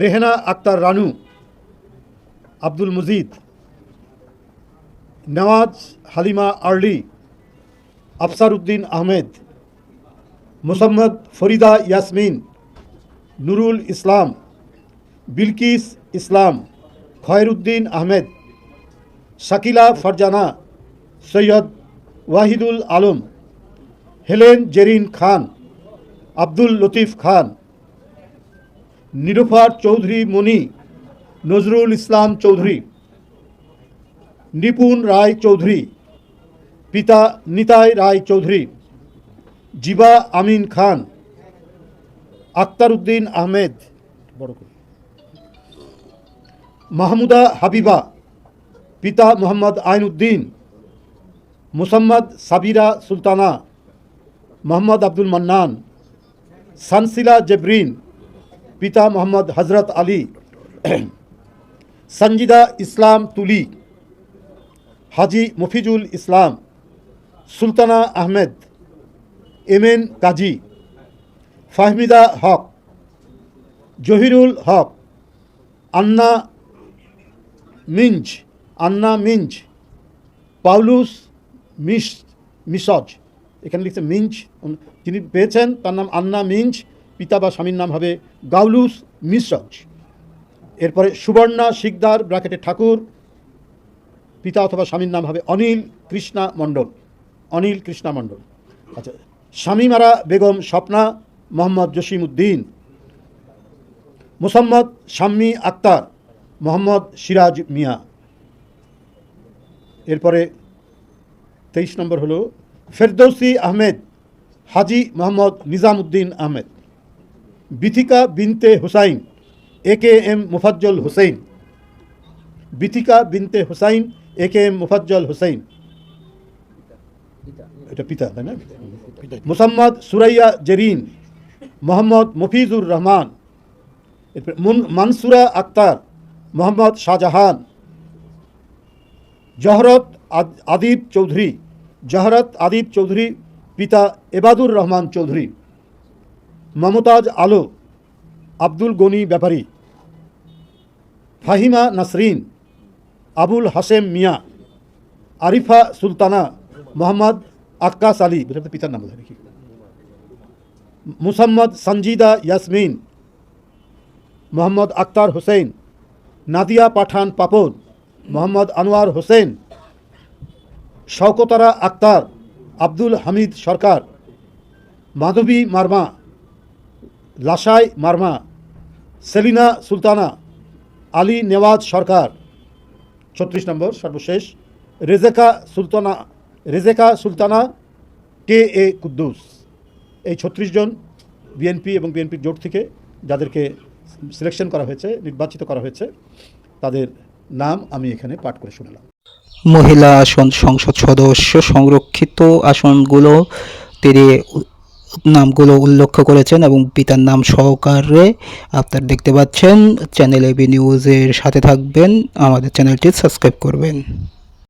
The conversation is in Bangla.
রেহেনা আক্তার রানু, আব্দুল মজিদ, নওয়াজ হালিমা আর্লি, আফসার উদ্দিন আহমেদ, মোসাম্মদ ফরিদা ইয়াসমিন, নুরুল ইসলাম, বিলকিস ইসলাম, খয়রুদ্দিন আহমেদ, শাকিলা ফারজানা, সৈয়দ ওয়াহিদুল আলম, হেলেন জেরিন খান, আব্দুল লতিফ খান, নিরুফার চৌধুরী মনি, নজরুল ইসলাম চৌধুরী, নিপুণ রায় চৌধুরী, পিতা নিতাই রায় চৌধুরী, জিবা আমিন খান, আক্তার উদ্দিন আহমেদ, মাহমুদা হাবিবা, পিতা মোহাম্মদ আইন উদ্দিন, মুসাম্মদ সাবিরা সুলতানা, মোহাম্মদ আব্দুল মান্নান, সানসিলা জেবরিন, পিতা মোহাম্মদ হজরত আলী, সঞ্জিদা ইসলাম তুলি, হাজি মফিজুল ইসলাম, সুলতানা আহমেদ, এম এন কাজী, ফাহমিদা হক, জহিরুল হক, আন্না মিঞ্জ, পাউলুস মিসজ, এখানে লিখছে মিঞ্জ, যিনি পেয়েছেন তার নাম আন্না মিঞ্জ, পিতা বা স্বামীর নাম হবে গাউলুস মিসজ। এরপরে সুবর্ণা শিকদার ব্র্যাকেটে ঠাকুর, পিতা অথবা স্বামীর নাম হবে অনিল কৃষ্ণা মণ্ডল। আচ্ছা, শামীমারা বেগম স্বপ্না, মোহাম্মদ জসিম উদ্দিন, মোসাম্মদ শাম্মী আক্তার, মোহাম্মদ সিরাজ মিয়া। এরপরে 23 নম্বর হলো ফেরদৌসি আহমেদ, হাজি মোহাম্মদ নিজামউদ্দিন আহমেদ, বিথিকা বিনতে হুসাইন, AKM মুফাজ্জল হুসেইন, বিথিকা বিনতে হুসাইন, AKM মুফাজ্জল হুসেইন, এটা পিতা তাই না? মুসাম্মদ সুরাইয়া জেরিন, মোহাম্মদ মফিজুর রহমান, এরপর মানসুরা আক্তার, মোহাম্মদ শাহজাহান, জহরত আদিব চৌধুরী, পিতা এবাদুর রহমান চৌধুরী, মমতাজ আলো, আব্দুল গনি ব্যাপারী, ফাহিমা নাসরিন, আবুল হাসেম মিয়া, আরিফা সুলতানা, মোহাম্মদ আক্কাস আলী, পিতার নাম বোধহয় নাকি, মুসাম্মদ সঞ্জিদা ইয়াসমিন, মোহাম্মদ আক্তার হোসেন, নাদিয়া পাঠান পাপন, মোহাম্মদ আনোয়ার হোসেন, শওকতারা আক্তার, আব্দুল হামিদ সরকার, মাধবী মারমা, লাসাই মারমা, সেলিনা সুলতানা, আলী নেওয়াজ সরকার। 36 নম্বর সর্বশেষ রেজেকা সুলতানা KA কুদ্দুস। এই 36 জন বিএনপি এবং বিএনপির জোট থেকে যাদেরকে সিলেকশন করা হয়েছে, নির্বাচিত করা হয়েছে, তাদের নাম আমি এখানে পাঠ করে শোনালাম। মহিলা আসন সংসদ সদস্য সংরক্ষিত আসনগুলো তিনি নামগুলো উল্লেখ করেছেন এবং পিতার নাম সহকারে আপনারা দেখতে পাচ্ছেন। চ্যানেল AB নিউজের সাথে থাকবেন, আমাদের চ্যানেলটি সাবস্ক্রাইব করবেন।